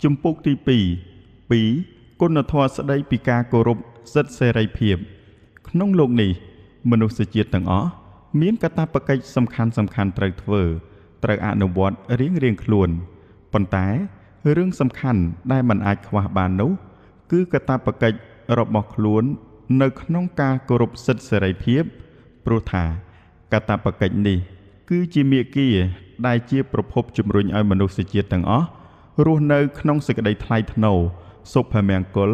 ជំពូកទី2 គុណធម៌ស្ដីពីការគោរពសិទ្ធិសេរីភាពក្នុងលោកនេះមនុស្សជាតិទាំងអស់មានកាតព្វកិច្ចសំខាន់ត្រូវធ្វើត្រូវអនុវត្តរៀងខ្លួនប៉ុន្តែរឿងសំខាន់ដែលមិនអាចខ្វះបាននោះគឺកាតព្វកិច្ចរបស់ខ្លួននៅក្នុងការគោរពសិទ្ធិសេរីភាពព្រោះថាកាតព្វកិច្ចនេះគឺជាមាគ៌ាដែលជាប្រភពជំរុញឲ្យមនុស្សជាតិទាំងអស់រស់នៅក្នុងសេចក្តីថ្លៃថ្នូរសុភមង្គល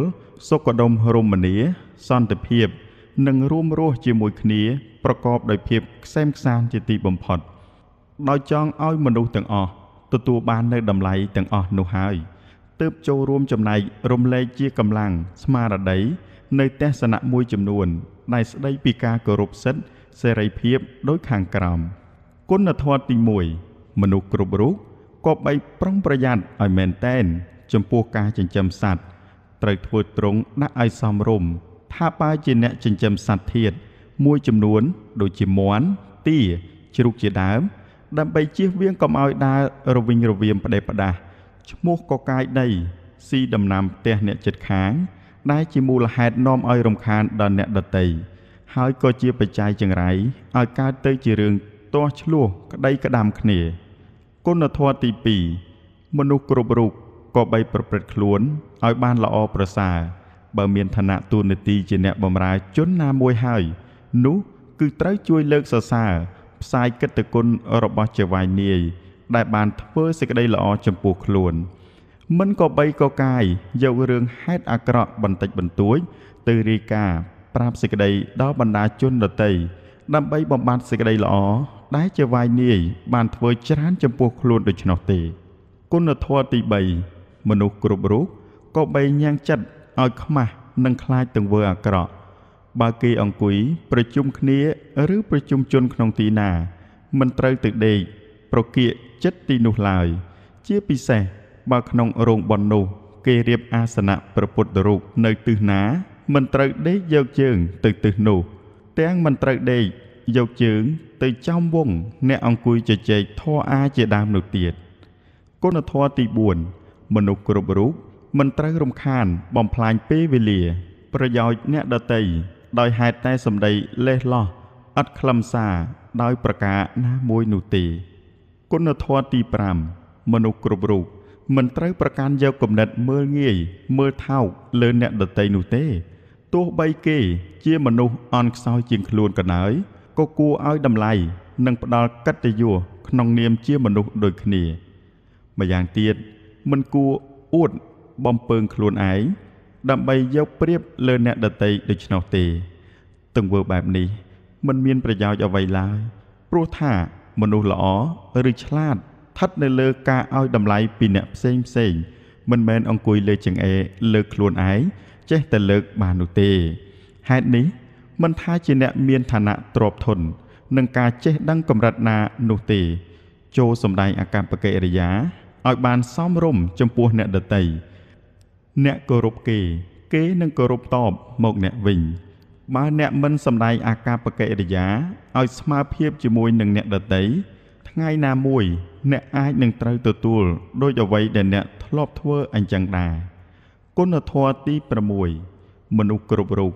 សុខដុមរមនាសន្តិភាពនិងរួមរស់ជាមួយគ្នាប្រកបដោយភាពក្សេមក្សាន្តជាទីបំផុតដោយចង់ឲ្យមនុស្សទាំងអស់ទទួលបាននូវតម្លៃទាំងអស់នោះហើយទើបចូលរួមចំណែករំលែកជាកម្លាំងស្មារតីនៅទស្សនៈមួយចំនួនដែលស្ដីពីការគោរពសិទ្ធិសេរីភាពដោយខាងក្រោមគុណធម៌ទី1មនុស្សគ្រប់រូបគប្បីប្រុងប្រយ័ត្នឲ្យមែនតែនចំពោះការចិញ្ចឹមសត្វត្រូវធ្វើត្រង់ដាក់ឲ្យសមរម្យថាបើជាអ្នកចិញ្ចឹមសត្វធាតុមួយចំនួនដូចជាមាន់ទាជ្រូកជាដើមដើម្បីជៀសវាងកុំឲ្យដើររវិញរវាមផ្ដេសផ្ដាសឈ្មោះកកាយដីស៊ីដំណាំផ្ទះអ្នកជិតខាងដែលជាមូលហេតុនាំឲ្យរំខានដល់អ្នកដទៃហើយក៏ជាបច្ច័យចង្រៃឲ្យកើតទៅជារឿងទាស់ឆ្លោះក្តីក្តាំគ្នាគុណធម៌ទី2មនុស្សគ្រប់រូបក៏បីប្រព្រឹត្តខ្លួនឲ្យបានល្អប្រសើរបើមានឋានៈទូនាទីជាអ្នកបម្រើជនណាមួយហើយនោះគឺត្រូវជួយលើកសរសើរផ្សាយកិត្តិគុណរបស់ចៅហ្វាយនាយដែលបានធ្វើសេចក្តីល្អចំពោះខ្លួនមិនក៏បីក៏កាយយករឿងហេតុអាក្រក់បន្តិចបន្តួចទៅរាយការណ៍ប្រាប់សេចក្តីដល់បណ្ដាជនដទៃដើម្បីបំបត្តិសេចក្តីល្អដែលចៅហ្វាយនាយបានធ្វើច្រើនចំពោះខ្លួនដូច្នោះទេគុណធម៌ទី3មនុស្សគ្រប់រូបក៏បីញ៉ាំងចិត្តឲ្យខ្មាស់និងខ្លាចទង្វើអាក្រក់បើគេអង្គុយប្រជុំគ្នាឬប្រជុំជនក្នុងទីណាមិនត្រូវទៅដេកប្រគៀកចិត្តទីនោះឡើយជាពិសេសបើក្នុងរោងបុណ្យនោះគេរៀបអាសនៈព្រះពុទ្ធរូបនៅទិសណាមិនត្រូវដេកយកជើងទៅទិសនោះទាំងមិនត្រូវដេកយកជើងទៅចំវងអ្នកអង្គុយជជែកធម៌អាជាដើមនោះទៀតគុណធម៌ទី4មនុស្សគ្រប់រូបមិនត្រូវរំខានបំផ្លាញពេលវេលាប្រយោជន៍អ្នកដទៃដោយហេតុតែសម្ដីលេះលោះឥតខ្លឹមសារដោយប្រការណាមួយនោះទេគុណធម៌ទី5មនុស្សគ្រប់រូបមិនត្រូវប្រកាន់យកគំនិតមើលងាយមើលថោកលើអ្នកដទៃនោះទេទោះបីគេជាមនុស្សអន់ខ្សោយជាងខ្លួនក៏ដោយក៏គួរឲ្យតម្លៃនិងផ្ដល់កិត្តិយសក្នុងនាមជាមនុស្សដូចគ្នាម្យ៉ាងទៀតមិនគួរអួតបំពើងខ្លួនឯងដើម្បីយកប្រៀបលើអ្នកដទៃដូច្នោះទេទង្វើបែបនេះមិនមានប្រយោជន៍អ្វីឡើយព្រោះថាមនុស្សល្អឬឆ្លាតស្ថិតនៅលើការឲ្យតម្លៃពីអ្នកផ្សេងមិនមែនអង្គុយលើចង្អេរលើកខ្លួនឯងចេះតែលើកបាននោះទេហេតុនេះមិនថាជាអ្នកមានឋានៈទ្រព្យធននិងការចេះដឹងកម្រិតណានោះទេចូលសម្ដែងអាកប្បកិរិយាឲ្យបានសមរម្យចំពោះអ្នកដទៃអ្នកគោរពគេនឹងគោរពតបមកអ្នកវិញបើអ្នកមិនសម្ដែងអាកប្បកិរិយាឲ្យស្មើភាពជាមួយនឹងអ្នកដទៃថ្ងៃណាមួយអ្នកអាចនឹងត្រូវទទួលដោយអ្វីដែលអ្នកធ្លាប់ធ្វើអញ្ចឹងដែរគុណធម៌ទី6មនុស្សគ្រប់រូប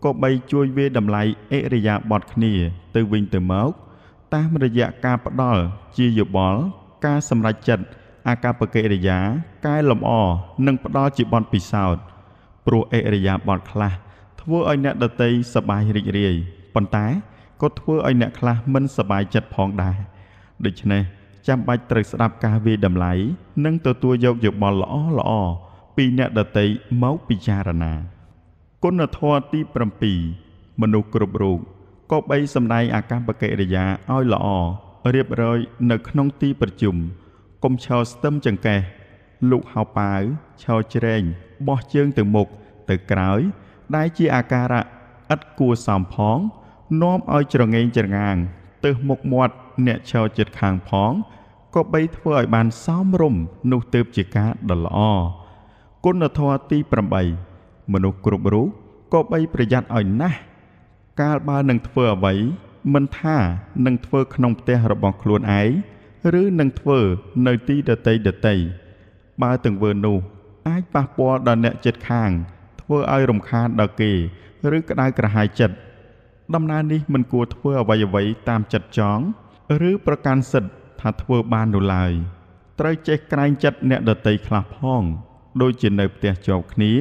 ក៏បីជួយវាយតម្លៃអិរិយាបថគ្នាទៅវិញទៅមកតាមរយៈការផ្ដល់ជាយោបល់ការសម្រេចចិត្តអាកប្បកិរិយាកែលម្អនិងផ្ដល់ជាបទពិសោធន៍ព្រោះអិរិយាបថខ្លះធ្វើឲ្យអ្នកដទៃសប្បាយរីករាយប៉ុន្តែក៏ធ្វើឲ្យអ្នកខ្លះមិនសប្បាយចិត្តផងដែរដូច្នេះចាំបាច់ត្រូវស្ដាប់ការវាយតម្លៃនិងទទួលយកយោបល់ល្អពីអ្នកដទៃមកពិចារណាគុណធម៌ទី7មនុស្សគ្រប់រូបក៏បីសម្ដែងអាកប្បកិរិយាឲ្យល្អរៀបរយនៅក្នុងទីប្រជុំកុំឈរស្ទឹមចង្កេះលូកហោប៉ាវឈរជ្រែងបោះជើងទៅមុខទៅក្រោយដែលជាអាការៈឥតគួរសមផងនាំឲ្យច្រងេងច្រងាងទើសមុខមាត់អ្នកឈរជិតខាងផងក៏បីធ្វើឲ្យបានសមរម្យនោះទើបជាការដ៏ល្អគុណធម៌ទី8មនុស្សគ្រប់រូបក៏បីប្រយ័ត្នឲ្យណាស់កាលបើនឹងធ្វើអ្វីមិនថានឹងធ្វើក្នុងផ្ទះរបស់ខ្លួនឯងឬនឹងធ្វើនៅទីដទៃ បើទង្វើនោះអាចប៉ះពាល់ដល់អ្នកជិតខាងធ្វើឲ្យរំខានដល់គេឬក្តៅក្រហាយចិត្តដំណើរនេះមិនគួរធ្វើអ្វីៗតាមចិត្តចង់ឬប្រកាន់សិទ្ធិថាធ្វើបាននោះឡើយត្រូវចេះក្រែងចិត្តអ្នកដទៃខ្លះផងដូចជានៅផ្ទះជាប់គ្នា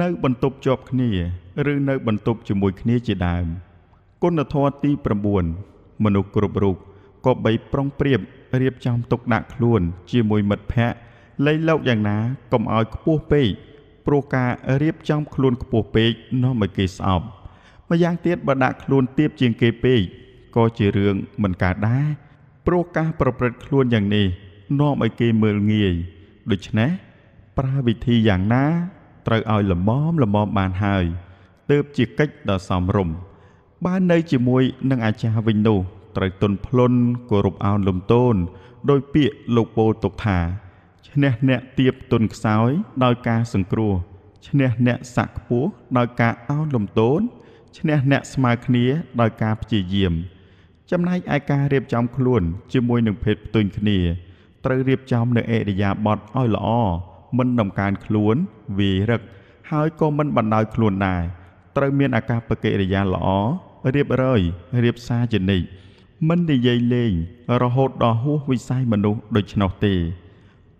នៅបន្ទប់ជាប់គ្នាឬនៅបន្ទប់ជាមួយគ្នាជាដើមគុណធម៌ទី9មនុស្សគ្រប់រូបក៏បីប្រុងប្រៀបរៀបចំទុកដាក់ខ្លួនជាមួយមិត្តភ័ក្តិលៃលកយ៉ាងណាកុំឲ្យខ្ពស់ពេកព្រោះការរៀបចំខ្លួនខ្ពស់ពេកនាំឲ្យគេស្អប់ម្យ៉ាងទៀតបើដាក់ខ្លួនទាបជាងគេពេកក៏ជារឿងមិនកើតដែរព្រោះការប្រព្រឹត្តខ្លួនយ៉ាងនេះនាំឲ្យគេមើលងាយដូច្នេះប្រើវិធីយ៉ាងណាត្រូវឲ្យល្មមបានហើយទើបជាកិច្ចដ៏សមរម្យបើនៅជាមួយនឹងអាចារ្យវិញនោះត្រូវទន់ភ្លន់គោរពអោនលំទោនដោយពាក្យលោកពោលទុកថាឈ្នះអ្នកទាបទន់ខ្សោយដោយការសង្គ្រោះឈ្នះអ្នកស័ក្តិខ្ពស់ដោយការអោនលំទោនឈ្នះអ្នកស្មើគ្នាដោយការព្យាយាមចំណែកឯការរៀបចំខ្លួនជាមួយនឹងភេទផ្ទុយគ្នាត្រូវរៀបចំនៅឥរិយាបថឲ្យល្អមិនដំកើងខ្លួនវាយរឹកហើយក៏មិនបណ្ដោយខ្លួនដែរត្រូវមានអាកប្បកិរិយាល្អរៀបរយរៀបសារជានិច្ចមិននិយាយលេងរហូតដល់ហួសវិស័យមនុស្សដូច្នោះទេ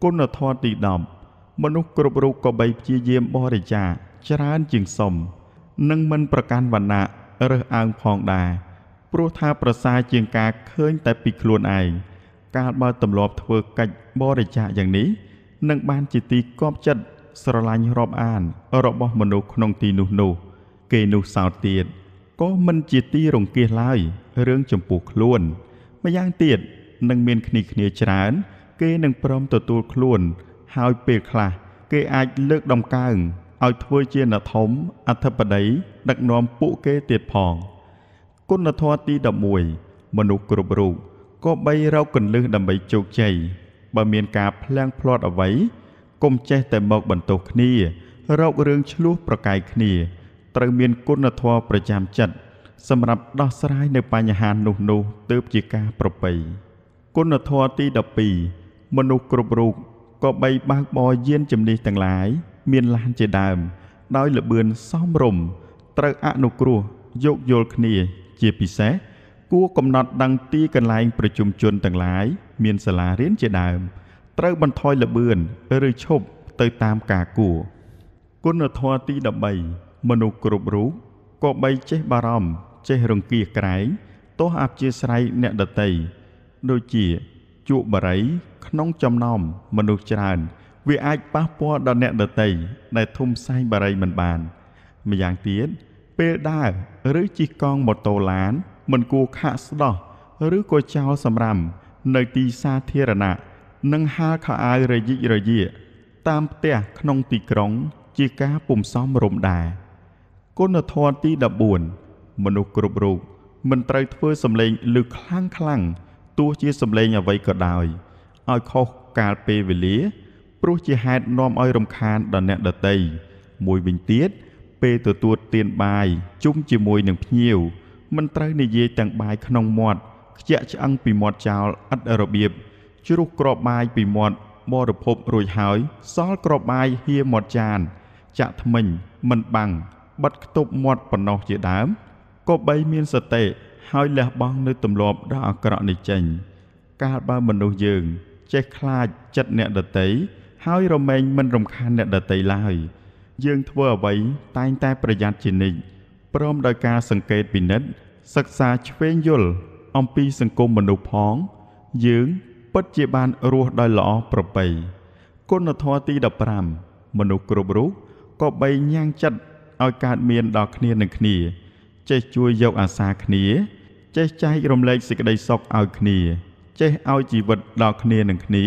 គុណធម៌ទី10មនុស្សគ្រប់រូបក៏បីព្យាយាមបរិច្ចាគច្រើនជាងសុំនិងមិនប្រកាន់វណ្ណៈរើសអើងផងដែរព្រោះថាប្រសើរជាងការឃើញតែពីខ្លួនឯងកាលបើទម្លាប់ធ្វើកិច្ចបរិច្ចាគយ៉ាងនេះនឹងបានជាទីគាប់ចិត្តស្រឡាញ់រាប់អានរបស់មនុស្សក្នុងទីនោះគេនោះសោតទៀតក៏មិនជាទីរង្គៀសឡើយរឿងចំពោះខ្លួនម្យ៉ាងទៀតនឹងមានគ្នាច្រើនគេនឹងព្រមទទួលខ្លួនហើយពេលខ្លះគេអាចលើកដំកើងឲ្យធ្វើជាអ្នកធំអធិបតីដឹកនាំពួកគេទៀតផងគុណធម៌ទី11មនុស្សគ្រប់រូបក៏បីរកកន្លឹះដើម្បីជោគជ័យបើមានការផ្លាំងផ្លាត់អ្វីកុំចេះតែមកបន្ទោសគ្នារករឿងឆ្លោះប្រកែកគ្នាត្រូវមានគុណធម៌ប្រចាំចិត្តសម្រាប់ដោះស្រាយនៅបញ្ហានោះទើបជាការប្រពៃគុណធម៌ទី12មនុស្សគ្រប់រូបក៏បីបើកបរយានជំនិះទាំងឡាយមានឡានជាដើមដោយល្បឿនសមរម្យត្រូវអនុគ្រោះយោគយល់គ្នាជាពិសេសគួរកំណត់ដឹងទីកន្លែងប្រជុំជនទាំងឡាយមានសាលារៀនជាដើមត្រូវបន្ថយល្បឿនឬឈប់ទៅតាមការគួរគុណធម៌ទី13មនុស្សគ្រប់រូបក៏បីចេះបារម្ភចេះរង្គៀសក្រែងទោះអព្យាស្រ័យអ្នកដទៃដូចជាជក់បារីក្នុងចំណោមមនុស្សច្រើនវាអាចប៉ះពាល់ដល់អ្នកដទៃដែលធំផ្សែងបារីមិនបានម្យ៉ាងទៀតពេលដើរឬជិះកង់ម៉ូតូឡានមិនគួរខាក់ស្ដោះឬក៏ចោលសម្រាមនៅទីសាធារណៈនិងហាលខោអាវរยิករយាតាមផ្ទះក្នុងទីក្រុងជាការពុំសមរម្យដែរគុណធម៌ទី14មនុស្សគ្រប់រូបមិនត្រូវធ្វើសម្លេងឮខ្លាំងទោះជាសម្លេងអ្វីក៏ដោយឲ្យខុសកាលពេលវេលាព្រោះជាហេតុនាំឲ្យរំខានដល់អ្នកដទៃមួយវិញទៀតពេលទទួលទានបាយជុំជាមួយនឹងភ្ញៀវមិនត្រូវនិយាយទាំងបាយក្នុងមាត់ខ្ជាក់ឆ្អឹងពីមាត់ចោលឥតរបៀបជ្រុះគ្រាប់បាយពីមាត់បរិភោគរួចហើយសល់គ្រាប់បាយហៀមាត់ចានចាក់ថ្មិញមិនបាំងបិទខ្ទប់មាត់ប៉ុណ្ណោះជាដើមក៏បីមានសតិហើយលះបង់នៅទម្លាប់ដ៏អាក្រក់នេះចេញកាលបើមនុស្សយើងចេះខ្លាចចិត្តអ្នកដទៃហើយរមែងមិនរំខានអ្នកដទៃឡើយយើងធ្វើអ្វីតែងតែប្រយ័ត្នជានិច្ចព្រមដោយការសង្កេតពិនិត្យសិក្សាឆ្វេងយល់អំពីសង្គមមនុស្សផងយើងពិតជាបានរស់ដោយល្អប្រពៃគុណធម៌ទី15មនុស្សគ្រប់រូបក៏បីញ៉ាំងចិត្តឲ្យកើតមានដល់គ្នានឹងគ្នាចេះជួយយកអាសាគ្នាចេះចែករំលែកសេចក្តីសុខឲ្យគ្នាចេះឲ្យជីវិតដល់គ្នានឹងគ្នា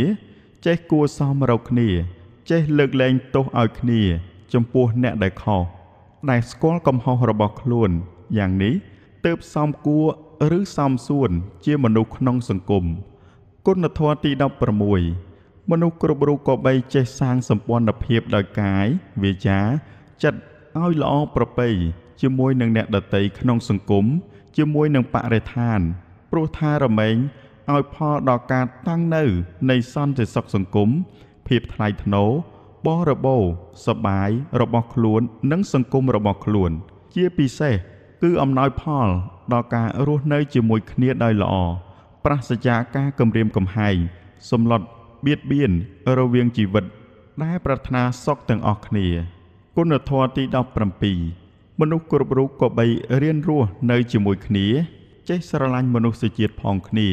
ចេះគួរសមរកគ្នាចេះលើកលែងទោសឲ្យគ្នាចំពោះអ្នកដែលខុសដែលស្គាល់កំហុសរបស់ខ្លួនយ៉ាងនេះទើបសមគួរឬសមសួនជាមនុស្សក្នុងសង្គមគុណធម៌ទី16មនុស្សគ្រប់រូបក៏បីចេះសាងសម្ព័ន្ធភាពដោយកាយវាចាចិត្តឲ្យល្អប្រពៃជាមួយនឹងអ្នកដទៃក្នុងសង្គមជាមួយនឹងបរិស្ថានព្រោះថារមែងឲ្យផលដល់ការតាំងនៅនៃសន្តិសុខសង្គម ភាពថ្លៃថ្នូរបរិបូរណ៍សប្បាយរបស់ខ្លួននិងសង្គមរបស់ខ្លួនជាពិសេសគឺអំណោយផលដល់ការរស់នៅជាមួយគ្នាដោយល្អប្រសិទ្ធិការគំរាមកំហែងសម្លុតបៀតបៀនរវាងជីវិតដែលប្រាថ្នាសុខទាំងអស់គ្នាគុណធម៌ទី17មនុស្សគ្រប់រូបក៏បីរៀនរស់នៅជាមួយគ្នាចេះស្រឡាញ់មនុស្សជាតិផងគ្នា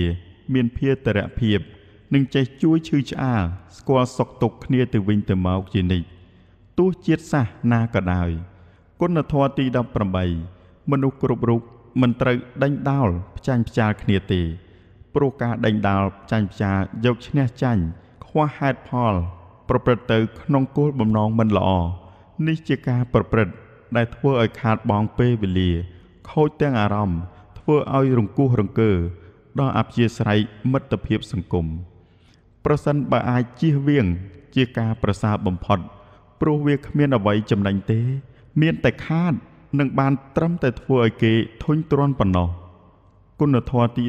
មានភាទរភាពនិងចេះជួយឈឺឆ្អាលស្គាល់សុខទុក្ខគ្នាទៅវិញទៅមកជានិច្ចទោះជាតិសាសន៍ណាក៏ដោយគុណធម៌ទី18មនុស្សគ្រប់រូបមិនត្រូវដេញដោលផ្ចាញ់ផ្ចាលគ្នាទេព្រោះការដេញដោលផ្ចាញ់ផ្ចាលយកឈ្នះចាញ់ខ្វះហេតុផលប្រព្រឹត្តទៅក្នុងគោលបំណងមិនល្អនេះជាការប្រព្រឹត្តដែលធ្វើឲ្យខាតបង់ពេលវេលាខូចទាំងអារម្មណ៍ធ្វើឲ្យរង្គោះរង្គើដល់អព្យាស្រ័យមិត្តភាពសង្គមប្រសិនបើអាចជៀសវាងជាការប្រសើរបំផុតព្រោះវាគ្មានអ្វីចំណេញទេមានតែខាតនឹងបានត្រឹមតែធ្វើឲ្យគេធុញទ្រាន់ប៉ុណ្ណោះគុណធម៌ទី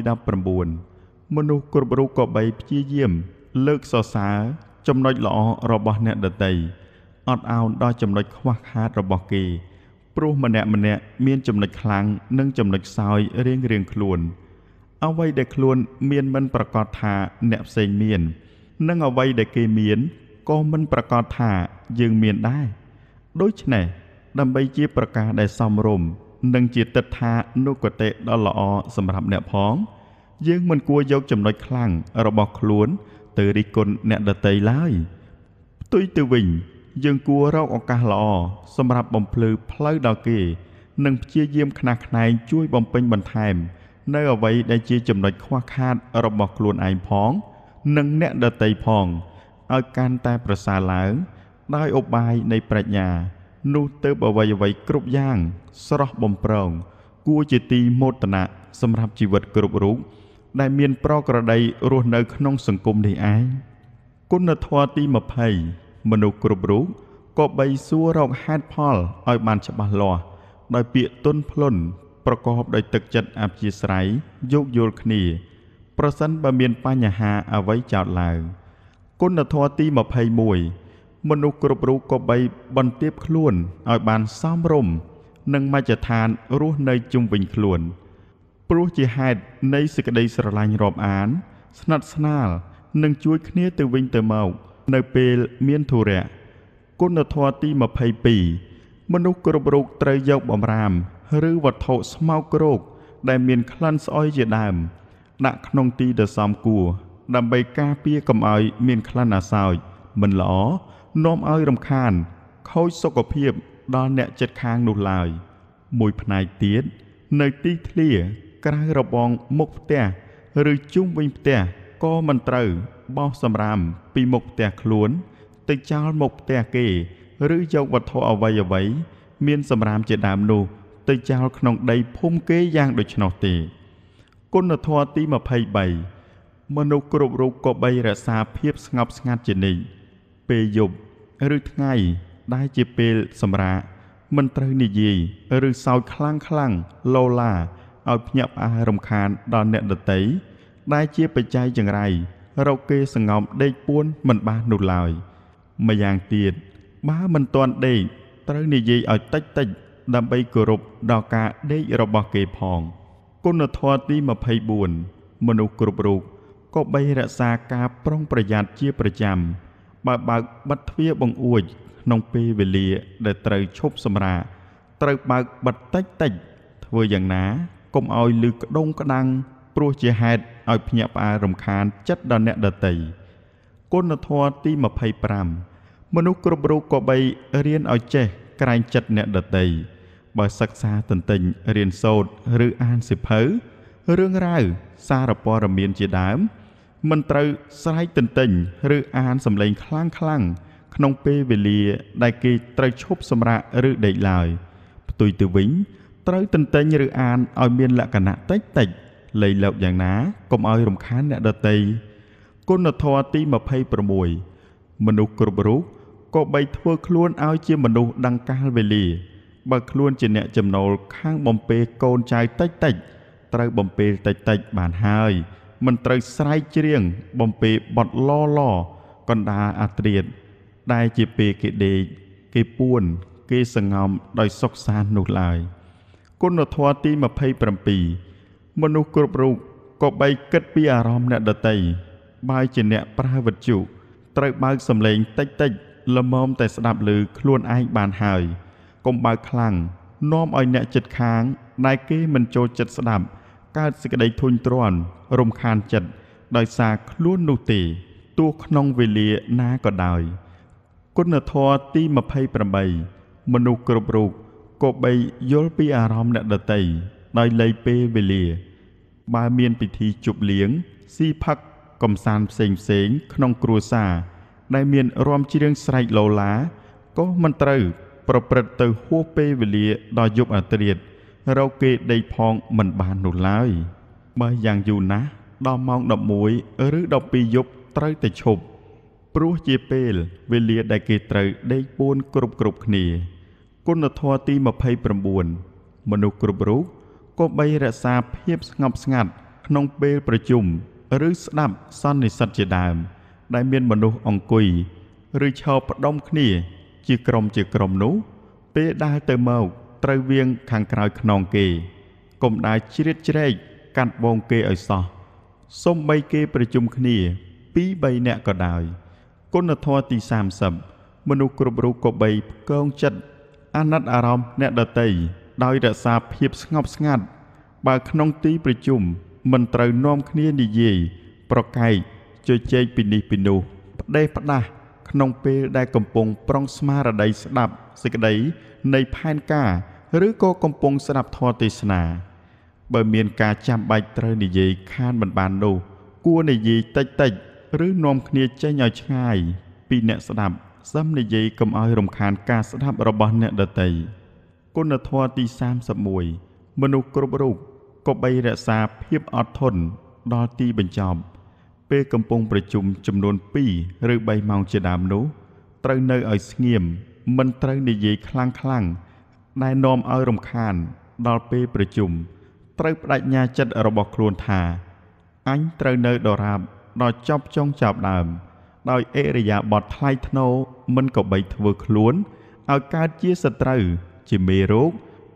19មនុស្សគ្រប់រូបក៏បីព្យាយាមលើកសរសើរចំណុចល្អរបស់អ្នកដទៃអត់ឱនដល់ចំណុចខ្វះខាតរបស់គេព្រោះម្នាក់មានចំណុចខ្លាំងនិងចំណុចខ្សោយរៀងខ្លួនអ្វីដែលខ្លួនមានមិនប្រកាសថាអ្នកផ្សេងមាននិងអ្វីដែលគេមានក៏មិនប្រកាសថាយើងមានដែរដូច្នេះដើម្បីជាប្រការដែលសមរម្យនិងជាទិដ្ឋានុគតិដ៏ល្អសម្រាប់អ្នកផងយើងមិនគួរយកចំណុចខ្លាំងរបស់ខ្លួនទៅរិះគន់អ្នកដទៃឡើយផ្ទុយទៅវិញយើងគួររកឱកាសល្អសម្រាប់បំភ្លឺផ្លូវដល់គេនិងព្យាយាមខ្នះខ្នែងជួយបំពេញបន្ថែមនៅអ្វីដែលជាចំណុចខ្វះខាតរបស់ខ្លួនឯងផងនិងអ្នកដទៃផងឲ្យកាន់តែប្រសើរឡើងដោយឧបាយនៃប្រាជ្ញានោះទៅអ្វីគ្រប់យ៉ាងស្រស់បំព្រងគួរជាទីមោទនៈសម្រាប់ជីវិតគ្រប់រូបដែលមានប្រក្រតីរស់នៅក្នុងសង្គមនេះឯងគុណធម៌ទី20មនុស្សគ្រប់រូបក៏បីសួររកហេតុផលឲ្យបានច្បាស់លាស់ដោយពាក្យទន់ភ្លន់ប្រកបដោយទឹកចិត្តអព្យាស្រ័យយោគយល់គ្នាប្រសិនបើមានបញ្ហាអ្វីចោទឡើងគុណធម៌ទី21មនុស្សគ្រប់រូបក៏បីបន្ទាបខ្លួនឲ្យបានសមរម្យនិងមជ្ឈដ្ឋានរស់នៅជុំវិញខ្លួនព្រោះជាហេតុនៃសេចក្តីស្រឡាញ់រាប់អានស្និទ្ធស្នាលនិងជួយគ្នាទៅវិញទៅមកនៅពេលមានធុរៈគុណធម៌ទី22មនុស្សគ្រប់រូបត្រូវយកបម្រាមឬវត្ថុស្មោកគ្រោកដែលមានក្លិនស្អុយជាដើមដាក់ក្នុងទីដែលសមគួរដើម្បីការពារកុំឲ្យមានក្លិនអាសោចមិនល្អនាំឲ្យរំខានខូចសុខភាពដល់អ្នកជិតខាងនោះឡើយមួយផ្នែកទៀតនៅទីធ្លាក្រៅរបងមុខផ្ទះឬជុំវិញផ្ទះក៏មិនត្រូវបោសសម្រាមពីមុខផ្ទះខ្លួនទៅចោលមុខផ្ទះគេឬយកវត្ថុអ្វីមានសម្រាមជាដើមនោះទៅចោលក្នុងដីភូមិគេយ៉ាងដូច្នោះទេគុណធម៌ទី23មនុស្សគ្រប់រូបក៏បីរក្សាភាពស្ងប់ស្ងាត់ជានិច្ចពេលយប់ឬថ្ងៃដែលជាពេលសម្រាកមិនត្រូវនិយាយឬសើចខ្លាំងឡូឡាឲ្យភ្ញាក់ផ្អើលរំខានដល់អ្នកដទៃដែលជាបច្ច័យចង្រៃរកគេសងំដេកពួនមិនបាននោះឡើយម្យ៉ាងទៀតបើមិនទាន់ដេកត្រូវនិយាយឲ្យតិចដើម្បីគោរពដល់ការដេករបស់គេផងគុណធម៌ទី24មនុស្សគ្រប់រូបក៏បីរក្សាការប្រុងប្រយ័ត្នជាប្រចាំបើបើកបិទទ្វារបង្អួចក្នុងពេលវេលាដែលត្រូវឈប់សម្រាកត្រូវបើកបិទតិចធ្វើយ៉ាងណាកុំឲ្យឮក្ដុងក្ដាំងព្រោះជាហេតុឲ្យភ្ញាក់ផ្អើលរំខានចិត្តដល់អ្នកដទៃគុណធម៌ទី25មនុស្សគ្រប់រូបក៏បីរៀនឲ្យចេះក្រែងចិត្តអ្នកដទៃបើសិក្សាទន្ទិញរៀនសូត្រឬអានសៀវភៅរឿងរ៉ាវសារព័ត៌មានជាដើមមិនត្រូវស្រែកទន្ទិញឬអានសម្លេងខ្លាំងក្នុងពេលវេលាដែលគេត្រូវឈប់សម្រាកឬដេកឡើយផ្ទុយទៅវិញត្រូវទន្ទិញឬអានឲ្យមានលក្ខណៈតិចលៃលកយ៉ាងណាកុំឲ្យរំខានអ្នកដទៃគុណធម៌ទី26មនុស្សគ្រប់រូបក៏បីធ្វើខ្លួនឲ្យជាមនុស្សដង្កាលវេលាបើខ្លួនជាអ្នកចំណូលខាងបំពេកូនចៅតិចត្រូវបំពេតិចបានហើយមិនត្រូវស្រែកច្រៀងបំពេបត់ឡ កណ្ដាលអាត្រៀតដែលជាពេលគេដេកគេពួនគេសង្ងំដោយសុខសាន្តនោះឡើយគុណធម៌ទី27មនុស្សគ្រប់រូបក៏បីគិតពីអារម្មណ៍អ្នកដទៃបើជាអ្នកប្រើវិទ្យុត្រូវបើកសំឡេងតិចតិចល្មមតែស្ដាប់ឮខ្លួនឯងបានហើយកុំបើកខ្លាំងនាំឲ្យអ្នកចិត្តខាងដែលគេមិនចូលចិត្តស្ដាប់កើតសេចក្តីធុញទ្រាន់រំខានចិត្តដោយសារខ្លួននោះទេទោះក្នុងវេលាណាក៏ដោយគុណធម៌ទី28មនុស្សគ្រប់រូបក៏បីយល់ពីអារម្មណ៍អ្នកដទៃដោយលៃពេលវេលាបើមានពិធីជប់លៀងស៊ីផឹកកំសាន្តផ្សេងក្នុងគ្រួសារដែលមានរាំច្រៀងស្រែកឡូឡាក៏មិនត្រូវប្រព្រឹត្តទៅហួសពេលវេលាដល់យប់អាត្រៀតរកគេដេកផងមិនបាននោះឡើយបើយ៉ាងយូរណាស់ដល់ម៉ោង11ឬ12យប់ត្រូវតែឈប់ព្រោះជាពេលវេលាដែលគេត្រូវដេកពួនគ្រប់គ្នាគុណធម៌ទី29មនុស្សគ្រប់រូបក៏បីរក្សាភាពស្ងប់ស្ងាត់ក្នុងពេលប្រជុំឬស្ដាប់សន្និសីទជាដើមដែលមានមនុស្សអង្គុយឬឈរផ្ដុំគ្នាជាក្រុមនោះពេលដើរទៅមកត្រូវវៀងខាងក្រោយខ្នងគេកុំដើរជ្រៀតជ្រែកកាត់វងគេឲ្យសោះសូម្បីគេប្រជុំគ្នា2-3 នាក់ក៏ដោយគុណធម៌ទី30មនុស្សគ្រប់រូបក៏បីផ្គងចិត្តអាណិតអារម្មណ៍អ្នកដទៃដោយរក្សាភាពស្ងប់ស្ងាត់បើក្នុងទីប្រជុំមិនត្រូវនាំគ្នានិយាយប្រកែកជជែកពីនេះពីនោះផ្ដេសផ្ដាសក្នុងពេលដែលកំពុងប្រុងស្មារតីស្ដាប់សេចក្តីនៃផែនការឬក៏កំពុងស្ដាប់ធម៌ទេសនាបើមានការចាំបាច់ត្រូវនិយាយខានមិនបាននោះគួរនិយាយតិចឬនាំគ្នាចេញឲ្យឆ្ងាយពីអ្នកស្ដាប់សឹមនិយាយកុំឲ្យរំខានការស្ដាប់របស់អ្នកដទៃគុណធម៌ទី31មនុស្សគ្រប់រូបក៏បីរក្សាភាពអត់ធន់ដល់ទីបញ្ចប់ពេលកំពុងប្រជុំចំនួន2ឬ3ម៉ោងជាដើមនោះត្រូវនៅឲ្យស្ងៀមមិនត្រូវនិយាយខ្លាំងដែលនាំឲ្យរំខានដល់ពេលប្រជុំត្រូវបដិញ្ញាចិត្តរបស់ខ្លួនថាអញត្រូវនៅដរាបដល់ចប់ចុងចប់ដើមដោយអិរិយាបថថ្លៃថ្នូរមិនក៏បីធ្វើខ្លួនឲ្យកើតជាសត្រូវជាមេរោគ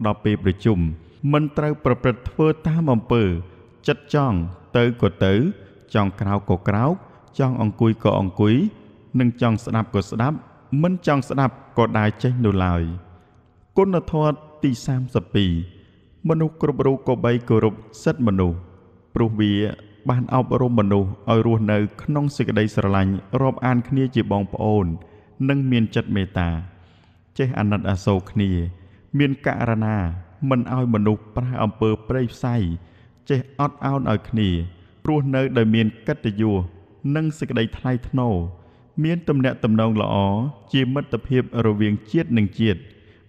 ដល់ពេលប្រជុំមិនត្រូវប្រព្រឹត្តធ្វើតាមអំពើចិត្តចង់ទៅក៏ទៅចង់ក្រោកក៏ក្រោកចង់អង្គុយក៏អង្គុយនិងចង់ស្ដាប់ក៏ស្ដាប់មិនចង់ស្ដាប់ក៏ដើរចេញនោះឡើយគុណធម៌ទី32មនុស្សគ្រប់រូបក៏បីគោរពសិទ្ធិមនុស្សព្រោះវាបានអប់រំមនុស្សឲ្យរស់នៅក្នុងសេចក្តីស្រឡាញ់រាប់អានគ្នាជាបងប្អូននិងមានចិត្តមេត្តាចេះអាណិតអាសូរគ្នាមានករណាមិនឲ្យមនុស្សប្រែអំពើព្រៃផ្សៃចេះអត់ឱនឲ្យគ្នាព្រោះនៅដោយមានកិត្តិយសនិងសេចក្តីថ្លៃថ្នូរមានទំនាក់ទំនងល្អជាមិត្តភាពរវាងជាតិនិងជាតិ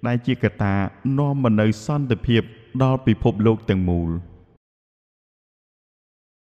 ដែលជាកត្តានាំមកនូវសន្តិភាពដល់ពិភពលោកទាំងមូល។